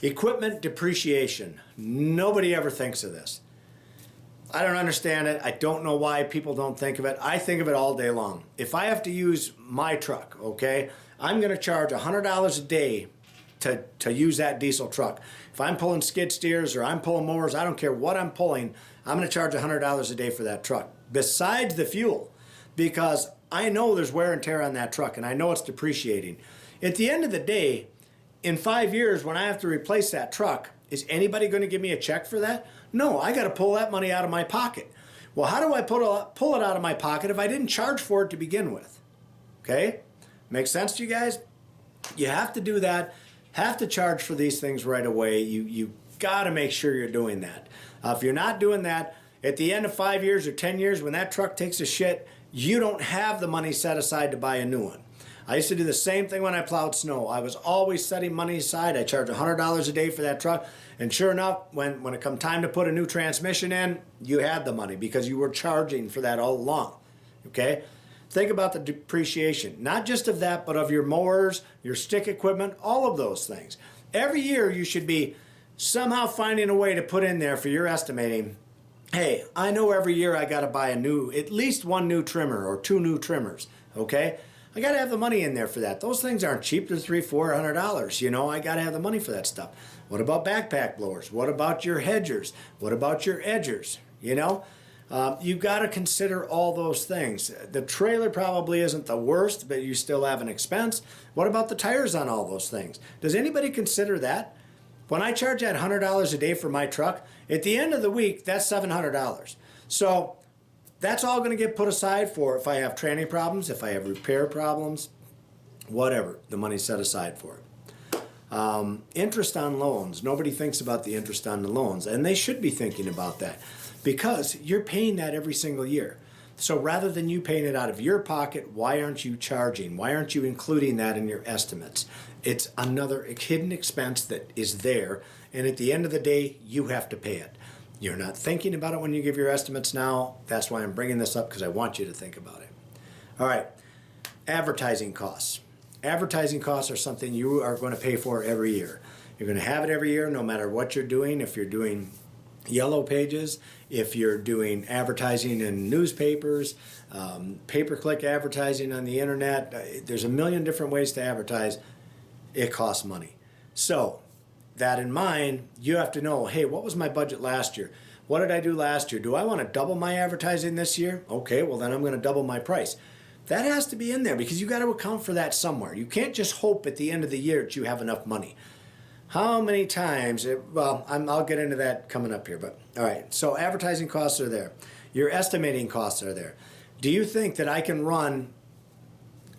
Equipment depreciation. Nobody ever thinks of this. I don't understand it. I don't know why people don't think of it. I think of it all day long. If I have to use my truck, okay, I'm going to charge $100 a day to use that diesel truck. If I'm pulling skid steers or I'm pulling mowers, I don't care what I'm pulling, I'm going to charge $100 a day for that truck, besides the fuel, because I know there's wear and tear on that truck and I know it's depreciating. At the end of the day, in 5 years when I have to replace that truck, is anybody going to give me a check for that? No, I got to pull that money out of my pocket. Well, how do I pull it out of my pocket if I didn't charge for it to begin with? Okay? Makes sense to you guys? You have to do that. Have to charge for these things right away. You got to make sure you're doing that. If you're not doing that, at the end of 5 years or 10 years, when that truck takes a shit, you don't have the money set aside to buy a new one. I used to do the same thing when I plowed snow. I was always setting money aside. I charged $100 a day for that truck. And sure enough, when it come time to put a new transmission in, you had the money because you were charging for that all along. Okay? Think about the depreciation, not just of that, but of your mowers, your stick equipment, all of those things. Every year you should be somehow finding a way to put in there for your estimating, hey, I know every year I got to buy at least one new trimmer or two new trimmers, okay? I got to have the money in there for that. Those things aren't cheap. They're $300-$400. You know, I got to have the money for that stuff. What about backpack blowers? What about your hedgers? What about your edgers? You know, you've got to consider all those things. The trailer probably isn't the worst, but you still have an expense. What about the tires on all those things? Does anybody consider that? When I charge that $100 a day for my truck, at the end of the week, that's $700. So that's all going to get put aside for if I have tranny problems, if I have repair problems, whatever, the money's set aside for it. Interest on loans. Nobody thinks about the interest on the loans, and they should be thinking about that because you're paying that every single year. So rather than you paying it out of your pocket, why aren't you charging? Why aren't you including that in your estimates? It's another hidden expense that is there, and at the end of the day, you have to pay it. You're not thinking about it when you give your estimates now. That's why I'm bringing this up, because I want you to think about it. All right, advertising costs. Advertising costs are something you are going to pay for every year. You're going to have it every year no matter what you're doing. If you're doing yellow pages, if you're doing advertising in newspapers, pay-per-click advertising on the internet, there's a million different ways to advertise. It costs money. So that in mind, you have to know, hey, what was my budget last year? What did I do last year? Do I want to double my advertising this year? Okay, well then I'm going to double my price. That has to be in there because you got to account for that somewhere. You can't just hope at the end of the year that you have enough money. How many times, I'll get into that coming up here, but all right, so advertising costs are there. Your estimating costs are there. Do you think that I can run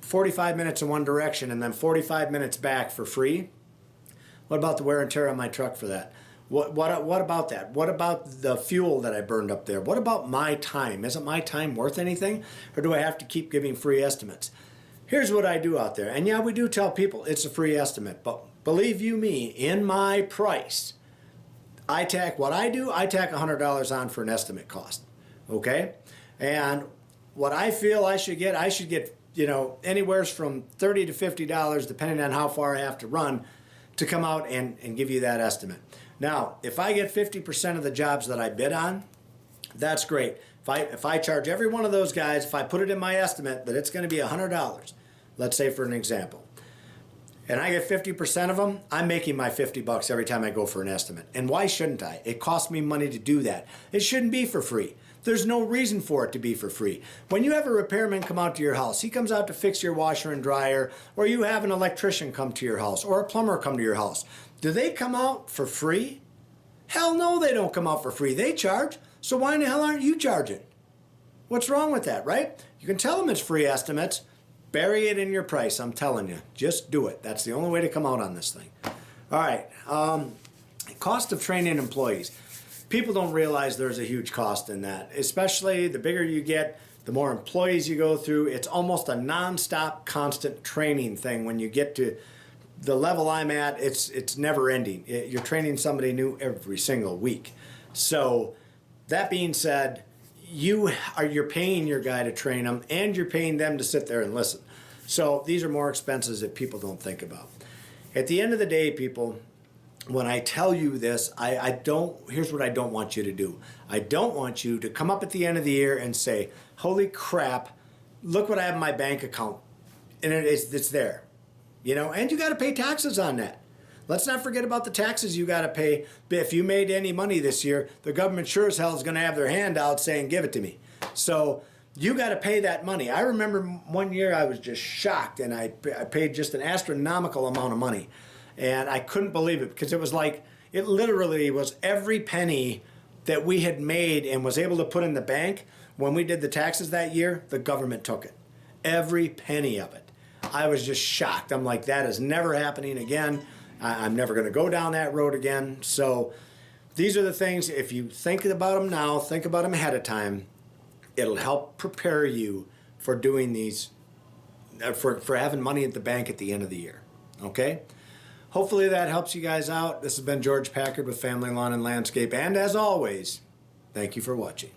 45 minutes in one direction and then 45 minutes back for free? What about the wear and tear on my truck for that? What about that? What about the fuel that I burned up there? What about my time? Isn't my time worth anything? Or do I have to keep giving free estimates? Here's what I do out there. And yeah, we do tell people it's a free estimate, but believe you me, in my price, I tack $100 on for an estimate cost. Okay? And what I feel I should get, you know, anywhere from $30 to $50, depending on how far I have to run, to come out and give you that estimate. Now, if I get 50% of the jobs that I bid on, that's great. If I charge every one of those guys, if I put it in my estimate that it's going to be $100, let's say for an example, and I get 50% of them, I'm making my $50 every time I go for an estimate. And why shouldn't I? It costs me money to do that. It shouldn't be for free. There's no reason for it to be for free. When you have a repairman come out to your house, he comes out to fix your washer and dryer, or you have an electrician come to your house, or a plumber come to your house. Do they come out for free? Hell no, they don't come out for free. They charge. So why in the hell aren't you charging? What's wrong with that, right? You can tell them it's free estimates. Bury it in your price, I'm telling you. Just do it. That's the only way to come out on this thing. All right, cost of training employees. People don't realize there's a huge cost in that, especially the bigger you get, the more employees you go through. It's almost a non-stop, constant training thing. When you get to the level I'm at, it's never ending. You're training somebody new every single week. So that being said, you're paying your guy to train them, and you're paying them to sit there and listen. So these are more expenses that people don't think about. At the end of the day, people, when I tell you this, I don't, here's what I don't want you to do. I don't want you to come up at the end of the year and say, holy crap, look what I have in my bank account. And it's there, and you got to pay taxes on that. Let's not forget about the taxes you got to pay. If you made any money this year, the government sure as hell is going to have their hand out saying, give it to me. So you got to pay that money. I remember one year I was just shocked, and I paid just an astronomical amount of money. And I couldn't believe it, because it was like, it literally was every penny that we had made and was able to put in the bank. When we did the taxes that year, the government took it. Every penny of it. I was just shocked. I'm like, that is never happening again. I'm never going to go down that road again. So these are the things, if you think about them now, think about them ahead of time, it'll help prepare you for doing these, for having money at the bank at the end of the year. Okay? Hopefully that helps you guys out. This has been George Packard with Family Lawn and Landscape. And as always, thank you for watching.